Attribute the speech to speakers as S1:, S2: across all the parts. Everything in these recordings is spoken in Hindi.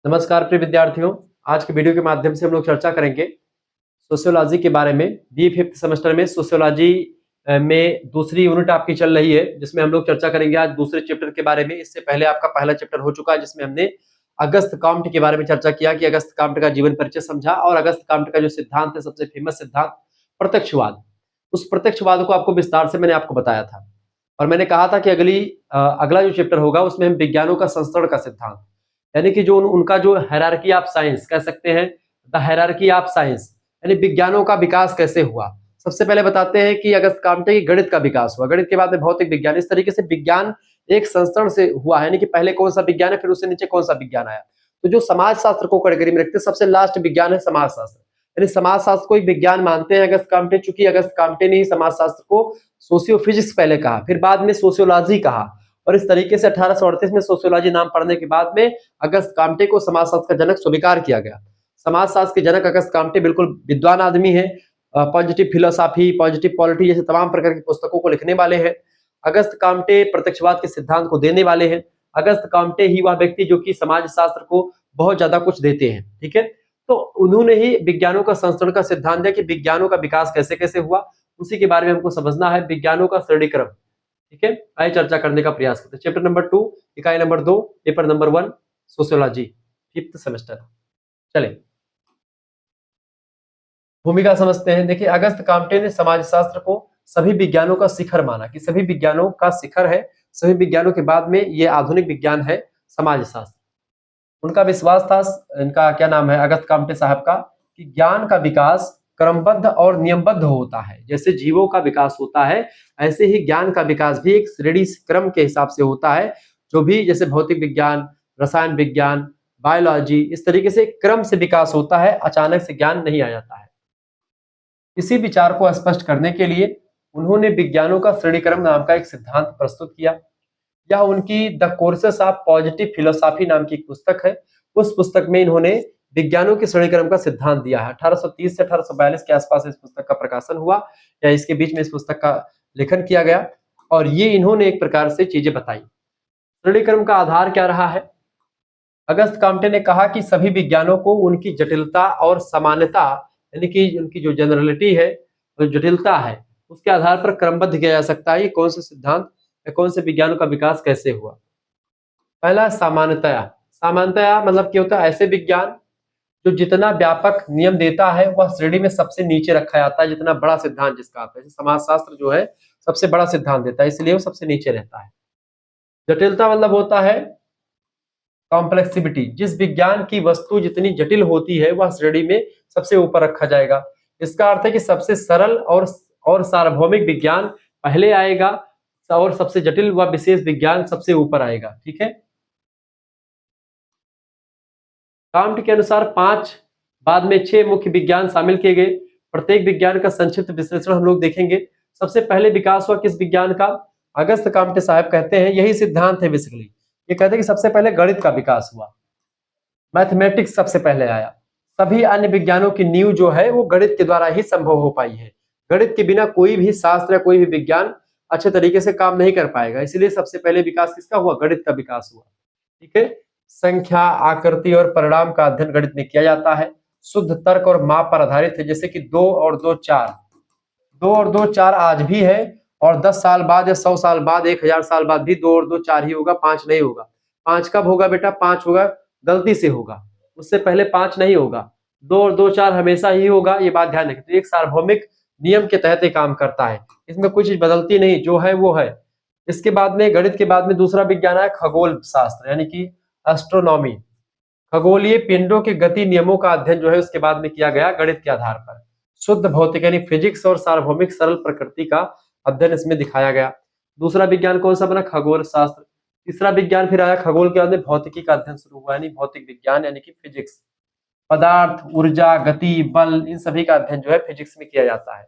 S1: नमस्कार प्रिय विद्यार्थियों। आज के वीडियो के माध्यम से हम लोग चर्चा करेंगे सोशियोलॉजी के बारे में। बी फिफ्थ सेमेस्टर में सोशियोलॉजी में दूसरी यूनिट आपकी चल रही है, जिसमें हम लोग चर्चा करेंगे आज दूसरे चैप्टर के बारे में। इससे पहले आपका पहला चैप्टर हो चुका है, जिसमें हमने अगस्त काम्ट के बारे में चर्चा किया कि अगस्त काम्ट का जीवन परिचय समझा और अगस्त काम्ट का जो सिद्धांत है, सबसे फेमस सिद्धांत प्रत्यक्षवाद, उस प्रत्यक्षवाद को आपको विस्तार से मैंने आपको बताया था। और मैंने कहा था कि अगला जो चैप्टर होगा उसमें हम विज्ञानों का संस्करण का सिद्धांत, यानी कि जो उनका जो हायरार्की ऑफ साइंस कह सकते हैं, द हायरार्की ऑफ साइंस, यानी विज्ञानों का विकास कैसे हुआ। सबसे पहले बताते हैं कि अगस्त काम्टे की गणित का विकास हुआ, गणित के बाद में भौतिक विज्ञान। इस तरीके से विज्ञान एक संस्करण से हुआ है, यानी कि पहले कौन सा विज्ञान है, फिर उससे नीचे कौन सा विज्ञान आया। तो जो समाज शास्त्र को कैटेगरी में रखते हैं, सबसे लास्ट विज्ञान है समाज शास्त्र, यानी समाज शास्त्र को एक विज्ञान मानते हैं अगस्त काम्टे। चूंकि अगस्त काम्टे ने ही समाज शास्त्र को सोशियो फिजिक्स पहले कहा, फिर बाद में सोशियोलॉजी कहा, और इस तरीके से 1838 में सोशियोलॉजी नाम पढ़ने के बाद में अगस्त काम्टे को समाजशास्त्र का जनक स्वीकार किया गया। समाजशास्त्र के जनक अगस्त काम्टे बिल्कुल विद्वान आदमी है, पॉजिटिव फिलोसॉफी, पॉजिटिव पॉलिटी जैसे तमाम प्रकार की पुस्तकों को लिखने वाले हैं। अगस्त काम्टे प्रत्यक्षवाद के सिद्धांत को देने वाले हैं। अगस्त काम्टे ही वह व्यक्ति जो कि समाज शास्त्र को बहुत ज्यादा कुछ देते हैं, ठीक है। तो उन्होंने ही विज्ञानों का संस्करण का सिद्धांत दिया कि विज्ञानों का विकास कैसे कैसे हुआ, उसी के बारे में हमको समझना है, विज्ञानों का श्रेणीक्रम, ठीक है। आइए चर्चा करने का प्रयास करते हैं। चैप्टर नंबर 2, इकाई number 2, paper number 1, sociology, fifth semester. चले भूमिका समझते हैं। देखिए, अगस्त काम्टे ने समाजशास्त्र को सभी विज्ञानों का शिखर माना, कि सभी विज्ञानों का शिखर है, सभी विज्ञानों के बाद में ये आधुनिक विज्ञान है समाजशास्त्र। उनका विश्वास था, इनका क्या नाम है अगस्त काम्टे साहब का, कि ज्ञान का विकास क्रमबद्ध और नियमबद्ध होता है। जैसे जीवों का विकास होता है, ऐसे ही ज्ञान का विकास भी एक श्रेणी क्रम के हिसाब से होता है। जो भी जैसे भौतिक विज्ञान, रसायन विज्ञान, बायोलॉजी, इस तरीके से क्रम से विकास होता है, अचानक से ज्ञान नहीं आ जाता है। इसी विचार को स्पष्ट करने के लिए उन्होंने विज्ञानों का श्रेणीक्रम नाम का एक सिद्धांत प्रस्तुत किया। यह उनकी the courses of positive philosophy नाम की एक पुस्तक है। उस पुस्तक में इन्होंने विज्ञानों के श्रेणीक्रम का सिद्धांत दिया है। 1830 से 1842 के आसपास इस पुस्तक का प्रकाशन हुआ, या इसके बीच में इस पुस्तक का लेखन किया गया, और ये इन्होंने एक प्रकार से चीजें बताई। श्रेणीक्रम का आधार क्या रहा है? अगस्त काम्टे ने कहा कि सभी विज्ञानों को उनकी जटिलता और सामान्यता, यानी कि उनकी जो जनरलिटी है, जो जटिलता है, उसके आधार पर क्रमबद्ध किया जा सकता है। कौन से सिद्धांत या कौन से विज्ञानों का विकास कैसे हुआ। पहला सामान्यतया। सामान्यतया मतलब क्या होता है? ऐसे विज्ञान जो जितना व्यापक नियम देता है वह श्रेणी में सबसे नीचे रखा जाता है। जितना बड़ा सिद्धांत जिसका आता है, समाजशास्त्र जो है सबसे बड़ा सिद्धांत देता है, इसलिए वो सबसे नीचे रहता है। जटिलता मतलब होता है कॉम्प्लेक्सिविटी। जिस विज्ञान की वस्तु जितनी जटिल होती है वह श्रेणी में सबसे ऊपर रखा जाएगा। इसका अर्थ है कि सबसे सरल और सार्वभौमिक विज्ञान पहले आएगा, और सबसे जटिल व विशेष विज्ञान सबसे ऊपर आएगा, ठीक है। काम्ट के अनुसार 5 बाद में 6 मुख्य विज्ञान शामिल किए गए। प्रत्येक विज्ञान का संक्षिप्त विश्लेषण हम लोग देखेंगे। सबसे पहले विकास हुआ किस विज्ञान का? अगस्त काम्टे साहब कहते हैं, यही सिद्धांत है बेसिकली। ये कहते हैं कि सबसे पहले गणित का विकास हुआ, मैथमेटिक्स सबसे पहले आया। सभी अन्य विज्ञानों की नींव जो है वो गणित के द्वारा ही संभव हो पाई है। गणित के बिना कोई भी शास्त्र या कोई भी विज्ञान अच्छे तरीके से काम नहीं कर पाएगा, इसलिए सबसे पहले विकास किसका हुआ? गणित का विकास हुआ, ठीक है। संख्या, आकृति और परिणाम का अध्ययन गणित में किया जाता है। शुद्ध तर्क और माप पर आधारित है, जैसे कि 2 और 2 4, 2 और 2 4 आज भी है, और 10 साल बाद या 100 साल बाद, 1000 साल बाद भी 2 और 2 4 ही होगा, 5 नहीं होगा। 5 कब होगा बेटा? 5 होगा गलती से होगा, उससे पहले 5 नहीं होगा। 2 और 2 4 हमेशा ही होगा, ये बात ध्यान रखें। तो एक सार्वभौमिक नियम के तहत ये काम करता है, इसमें कुछ चीज बदलती नहीं, जो है वो है। इसके बाद में, गणित के बाद में दूसरा विज्ञान है खगोल शास्त्र, यानी कि एस्ट्रोनॉमी। खगोलीय पिंडों के गति नियमों का अध्ययन जो है उसके बाद में किया गया गणित के आधार पर। शुद्ध भौतिक यानी फिजिक्स और सार्वभौमिक सरल प्रकृति का अध्ययन इसमें दिखाया गया। दूसरा विज्ञान कौन सा बना? खगोल शास्त्र। तीसरा विज्ञान फिर आया खगोल के बाद में भौतिकी का अध्ययन शुरू हुआ, यानी भौतिक विज्ञान, यानी कि फिजिक्स। पदार्थ, ऊर्जा, गति, बल, इन सभी का अध्ययन जो है फिजिक्स में किया जाता है।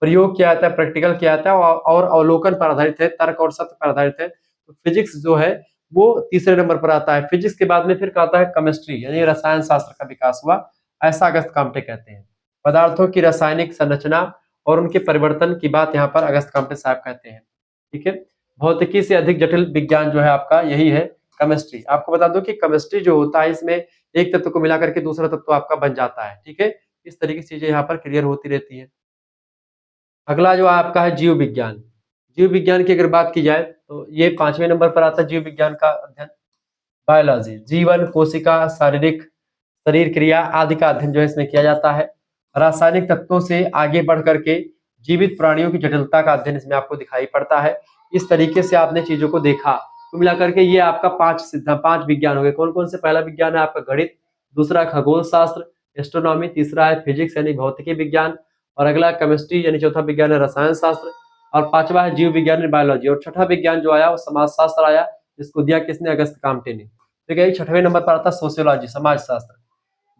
S1: प्रयोग किया जाता है, प्रैक्टिकल किया जाता है, और अवलोकन पर आधारित है, तर्क और सत्य पर आधारित है। तो फिजिक्स जो है वो तीसरे नंबर पर आता है। फिजिक्स के बाद में फिर आता है केमिस्ट्री, यानी रसायन शास्त्र का विकास हुआ, ऐसा अगस्त काम्टे कहते हैं। पदार्थों की रासायनिक संरचना और उनके परिवर्तन की बात यहाँ पर अगस्त काम्टे साहब कहते हैं, ठीक है। भौतिकी से अधिक जटिल विज्ञान जो है आपका यही है केमिस्ट्री। आपको बता दूं कि केमिस्ट्री जो होता है इसमें एक तत्व को मिलाकर के दूसरा तत्व आपका बन जाता है। ठीक है, इस तरीके की चीजें यहाँ पर क्लियर होती रहती है। अगला जो आपका है जीव विज्ञान। जीव विज्ञान की अगर बात की जाए तो ये 5वें नंबर पर आता है जीव विज्ञान का अध्ययन। बायोलॉजी, जीवन, कोशिका, शारीरिक शरीर क्रिया आदि का अध्ययन जो है इसमें किया जाता है। रासायनिक तत्वों से आगे बढ़ करके जीवित प्राणियों की जटिलता का अध्ययन इसमें आपको दिखाई पड़ता है। इस तरीके से आपने चीजों को देखा, तो मिला करके ये आपका 5 विज्ञान हो गए। कौन कौन से? पहला विज्ञान है आपका गणित, दूसरा खगोल शास्त्र, एस्ट्रोनॉमी, तीसरा है फिजिक्स यानी भौतिकी विज्ञान, और अगला केमिस्ट्री यानी चौथा विज्ञान है रसायन शास्त्र, और पांचवा है जीव विज्ञान बायोलॉजी, और छठा विज्ञान जो आया वो समाज शास्त्र आया, जिसको दिया किसने? अगस्त काम्टे ने। ठीक है, 6वें नंबर पर आता है सोशियोलॉजी, समाज शास्त्र।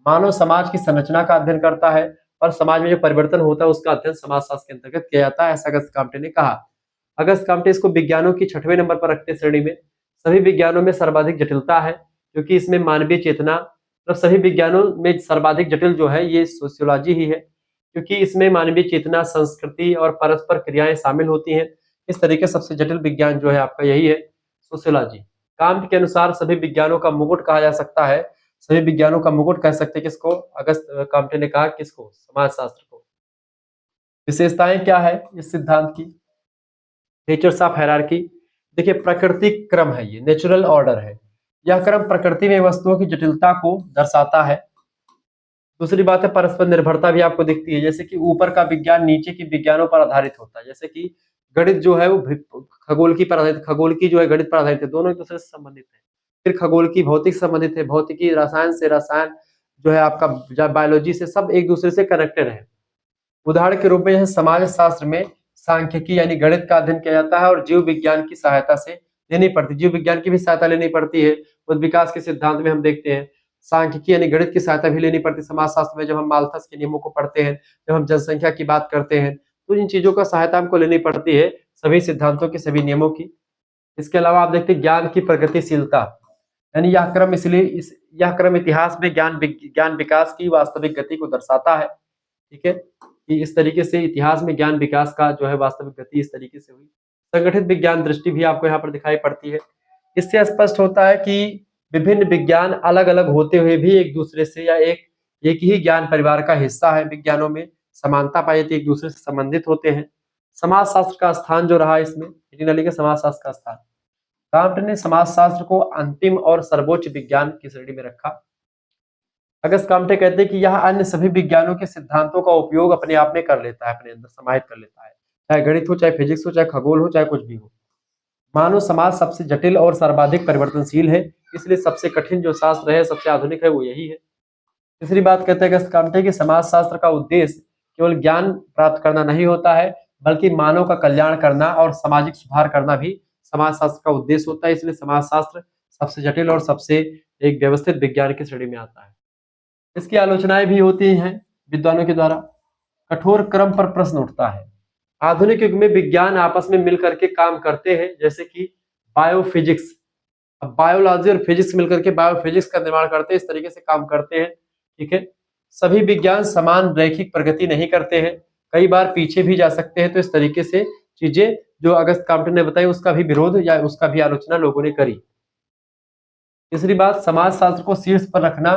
S1: मानव समाज की संरचना का अध्ययन करता है और समाज में जो परिवर्तन होता है उसका अध्ययन समाज शास्त्र के अंतर्गत किया जाता है, ऐसा अगस्त काम्टे ने कहा। अगस्त काम्टे इसको विज्ञानों की 6वें नंबर पर रखते श्रेणी में। सभी विज्ञानों में सर्वाधिक जटिलता है, क्योंकि इसमें मानवीय चेतना, मतलब सभी विज्ञानों में सर्वाधिक जटिल जो है ये सोशियोलॉजी ही है, क्योंकि इसमें मानवीय चेतना, संस्कृति और परस्पर क्रियाएं शामिल होती हैं। इस तरीके सबसे जटिल विज्ञान जो है आपका यही है, सोशियोलॉजी। काम्ट के अनुसार सभी विज्ञानों का मुकुट कहा जा सकता है, सभी विज्ञानों का मुकुट कह सकते हैं किसको? अगस्त काम्टे ने कहा किसको? समाजशास्त्र को। विशेषताएं क्या है इस सिद्धांत की? Nature's of hierarchy. देखिए, प्राकृतिक क्रम है, ये नेचुरल ऑर्डर है। यह क्रम प्रकृति में वस्तुओं की जटिलता को दर्शाता है। दूसरी बात है परस्पर निर्भरता भी आपको दिखती है, जैसे कि ऊपर का विज्ञान नीचे के विज्ञानों पर आधारित होता है। जैसे कि गणित जो है वो खगोल की पर आधारित, खगोल की जो है गणित पर आधारित है, दोनों एक दूसरे से संबंधित है। फिर खगोल की भौतिक संबंधित है, भौतिकी रसायन से, रसायन जो है आपका बायोलॉजी से, सब एक दूसरे से कनेक्टेड है। उदाहरण के रूप में समाज शास्त्र में सांख्यिकी यानी गणित का अध्ययन किया जाता है और जीव विज्ञान की सहायता से लेनी पड़ती है, जीव विज्ञान की भी सहायता लेनी पड़ती है। उस विकास के सिद्धांत में हम देखते हैं सांख्यिकी यानी गणित की सहायता भी लेनी पड़ती है। समाज शास्त्र में जब हम माल्थस के नियमों को पढ़ते हैं, जब हम जनसंख्या की बात करते हैं, तो इन चीजों का सहायता हमको लेनी पड़ती है, सभी सिद्धांतों की, सभी नियमों की। इसके अलावा आप देखते हैं ज्ञान की प्रगतिशीलता, यानी यह क्रम इसलिए यह क्रम इतिहास में ज्ञान विकास की वास्तविक गति को दर्शाता है। ठीक है, कि इस तरीके से इतिहास में ज्ञान विकास का जो है वास्तविक गति इस तरीके से हुई। संगठित विज्ञान दृष्टि भी आपको यहाँ पर दिखाई पड़ती है। इससे स्पष्ट होता है कि विभिन्न विज्ञान अलग अलग होते हुए भी एक दूसरे से या एक ही ज्ञान परिवार का हिस्सा है। विज्ञानों में समानता पाई जाती है, एक दूसरे से संबंधित होते हैं। समाज शास्त्र का स्थान जो रहा इसमें, के समाज शास्त्र का स्थान, कांट ने समाजशास्त्र को अंतिम और सर्वोच्च विज्ञान की श्रेणी में रखा। अगस्त काम्टे कहते हैं कि यह अन्य सभी विज्ञानों के सिद्धांतों का उपयोग अपने आप में कर लेता है, अपने अंदर समाहित कर लेता है, चाहे गणित हो, चाहे फिजिक्स हो, चाहे खगोल हो, चाहे कुछ भी हो। मानव समाज सबसे जटिल और सर्वाधिक परिवर्तनशील है, इसलिए सबसे कठिन जो शास्त्र है, सबसे आधुनिक है, वो यही है। तीसरी बात कहते हैं अगस्त काम्टे कि समाज शास्त्र का उद्देश्य केवल ज्ञान प्राप्त करना नहीं होता है, बल्कि मानव का कल्याण करना और सामाजिक सुधार करना भी समाज शास्त्र का उद्देश्य होता है। इसलिए समाज शास्त्र सबसे जटिल और सबसे एक व्यवस्थित विज्ञान की श्रेणी में आता है। इसकी आलोचनाएं भी होती हैं विद्वानों के द्वारा। कठोर क्रम पर प्रश्न उठता है। आधुनिक युग में विज्ञान आपस में मिलकर के काम करते हैं, जैसे कि बायोफिजिक्स, अब बायोलॉजी और फिजिक्स मिलकर के बायोफिजिक्स का निर्माण करते हैं, इस तरीके से काम करते हैं। ठीक है, सभी विज्ञान समान रैखिक प्रगति नहीं करते हैं, कई बार पीछे भी जा सकते हैं। तो इस तरीके से चीजें जो अगस्त काम्टे ने बताई उसका भी विरोध या उसका भी आलोचना लोगों ने करी। तीसरी बात, समाज शास्त्र को शीर्ष पर रखना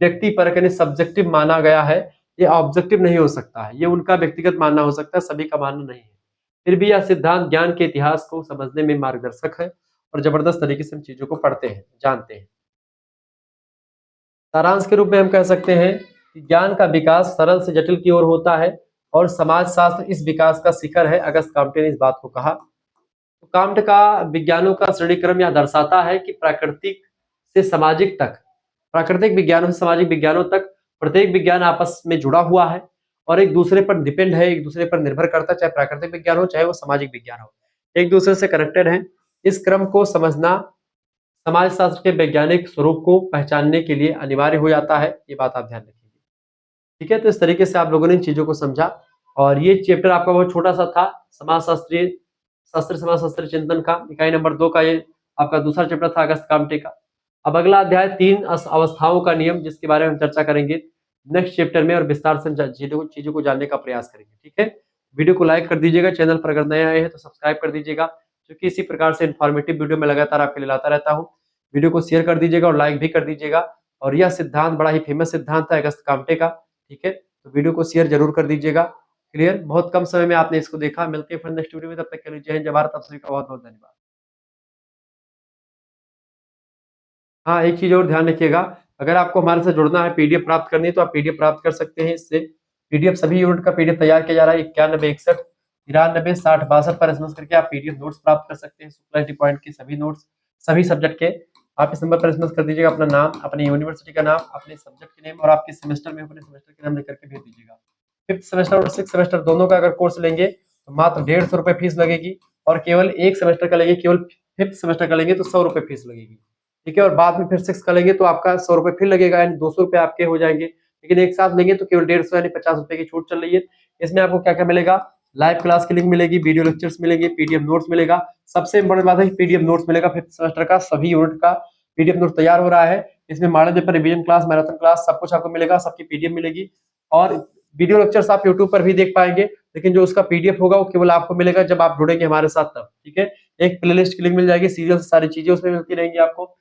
S1: व्यक्ति परक यानी सब्जेक्टिव माना गया है, ये ऑब्जेक्टिव नहीं हो सकता है, ये उनका व्यक्तिगत मानना हो सकता है, सभी का मानना नहीं है। फिर भी यह सिद्धांत ज्ञान के इतिहास को समझने में मार्गदर्शक है और जबरदस्त तरीके से हम चीजों को पढ़ते हैं, जानते हैं। सारांश के रूप में हम कह सकते हैं कि ज्ञान का विकास सरल से जटिल की ओर होता है और समाजशास्त्र इस विकास का शिखर है। अगस्त काम्टे ने इस बात को कहा। तो काम्ट का विज्ञानों का श्रेणीक्रम यह दर्शाता है कि प्राकृतिक से सामाजिक तक, प्राकृतिक विज्ञानों से सामाजिक विज्ञानों तक प्रत्येक विज्ञान आपस में जुड़ा हुआ है और एक दूसरे पर डिपेंड है, एक दूसरे पर निर्भर करता है, चाहे प्राकृतिक विज्ञान हो चाहे वो सामाजिक विज्ञान हो, एक दूसरे से कनेक्टेड है। इस क्रम को समझना समाजशास्त्र के वैज्ञानिक स्वरूप को पहचानने के लिए अनिवार्य हो जाता है, ये बात आप ध्यान रखिए। ठीक है, तो इस तरीके से आप लोगों ने इन चीजों को समझा और ये चैप्टर आपका बहुत छोटा सा था, समाजशास्त्रीय शास्त्र समाजशास्त्र चिंतन का इकाई नंबर 2 का ये आपका दूसरा चैप्टर था अगस्त काम्टे का। अब अगला अध्याय 3 अवस्थाओं का नियम, जिसके बारे में हम चर्चा करेंगे नेक्स्ट चैप्टर में और विस्तार से चीजों को जानने का प्रयास करेंगे। ठीक है, वीडियो को लाइक कर दीजिएगा, चैनल पर अगर नए आए हैं तो सब्सक्राइब कर दीजिएगा, क्योंकि इसी प्रकार से इन्फॉर्मेटिव वीडियो मैं लगातार आपके लिए लाता रहता हूँ। वीडियो को शेयर कर दीजिएगा और लाइक भी कर दीजिएगा और यह सिद्धांत बड़ा ही फेमस सिद्धांत है अगस्त काम्टे का। ठीक है, तो वीडियो को शेयर जरूर कर दीजिएगा। क्लियर, बहुत कम समय में आपने इसको देखा। मिलते हैं फिर नेक्स्ट वीडियो में, तब तक के लिए जय हिंद जय भारत। आप सभी का बहुत बहुत धन्यवाद। हाँ, एक चीज और ध्यान रखिएगा, अगर आपको हमारे से जुड़ना है, पीडीएफ प्राप्त करनी है, तो आप पीडीएफ प्राप्त कर सकते हैं इससे। पीडीएफ सभी यूनिट का पीडीएफ तैयार किया जा रहा है। 9161936062 पर एसएमएस करके आप पीडीएफ नोट्स प्राप्त कर सकते हैं। शुक्ला डी पॉइंट के सभी नोट्स, सभी सब्जेक्ट के। आप इस नंबर पर एसएमएस कर दीजिएगा, अपना नाम, अपनी यूनिवर्सिटी का नाम, अपने सब्जेक्ट के नेम और आपके सेमेस्टर में अपने सेमेस्टर के नाम लिख करके भेज दीजिएगा। 5th सेमेस्टर और 6th सेमेस्टर दोनों का अगर कोर्स लेंगे तो मात्र 150 रुपए फीस लगेगी, और केवल एक सेमेस्टर का लेंगे, केवल 5th सेमेस्टर का लेंगे तो 100 रुपए फीस लगेगी। ठीक है, और बाद में फिर 6 का लेंगे तो आपका 100 रुपए फिर लगेगा, यानी 200 रुपए आपके हो जाएंगे। लेकिन एक साथ लेंगे तो केवल 150 यानी 50 रुपए की छूट चल रही है। इसमें आपको क्या क्या मिलेगा, लाइव क्लास की लिंक मिलेगी, वीडियो लेक्चर्स मिलेंगे, पीडीएफ नोट्स मिलेगा। सबसे इंपॉर्टेंट बात है कि पीडीएफ नोट्स मिलेगा। 5th सेमेस्टर का सभी यूनिट का पीडीएफ नोट तैयार हो रहा है। इसमें model paper, revision class, marathon class सब कुछ आपको मिलेगा, सबकी पीडीएफ मिलेगी। और वीडियो लेक्चर्स आप यूट्यूब पर भी देख पाएंगे, लेकिन जो उसका पीडीएफ होगा वो केवल आपको मिलेगा जब आप जुड़ेंगे हमारे साथ तब। ठीक है, एक प्लेलिस्ट की लिंक मिल जाएगी, सीरियल से सारी चीजें उसमें मिलती रहेंगी आपको।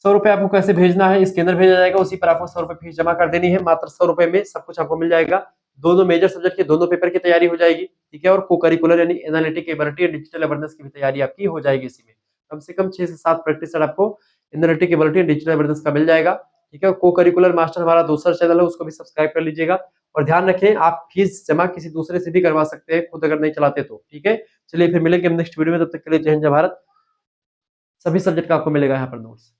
S1: 100 रुपए आपको कैसे भेजना है, स्कैनर भेजा जाएगा, उसी पर आपको 100 रुपए फीस जमा कर देनी है। मात्र 100 रुपए में सब कुछ आपको मिल जाएगा। दोनों मेजर सब्जेक्ट के दोनों पेपर की तैयारी हो जाएगी। ठीक है, और को करिकुलर यानी एनालिटिक एबिलिटी और डिजिटल अवेयरनेस की भी तैयारी आपकी हो जाएगी। इसी में कम से कम 6 से 7 प्रैक्टिस सेट आपको एनालिटिक एबिलिटी और डिजिटल अवेयरनेस का मिल जाएगा। ठीक है, और को करिकुलर मास्टर हमारा दूसरा चैनल है, उसको भी सब्सक्राइब कर लीजिएगा। और ध्यान रखें, आप फीस जमा किसी दूसरे से भी करवा सकते हैं, खुद अगर नहीं चलाते तो। ठीक है, चलिए फिर मिलेंगे हम नेक्स्ट वीडियो में, तब तक के लिए जय हिंद जय भारत। सभी सब्जेक्ट का आपको मिलेगा यहाँ पर नोट्स।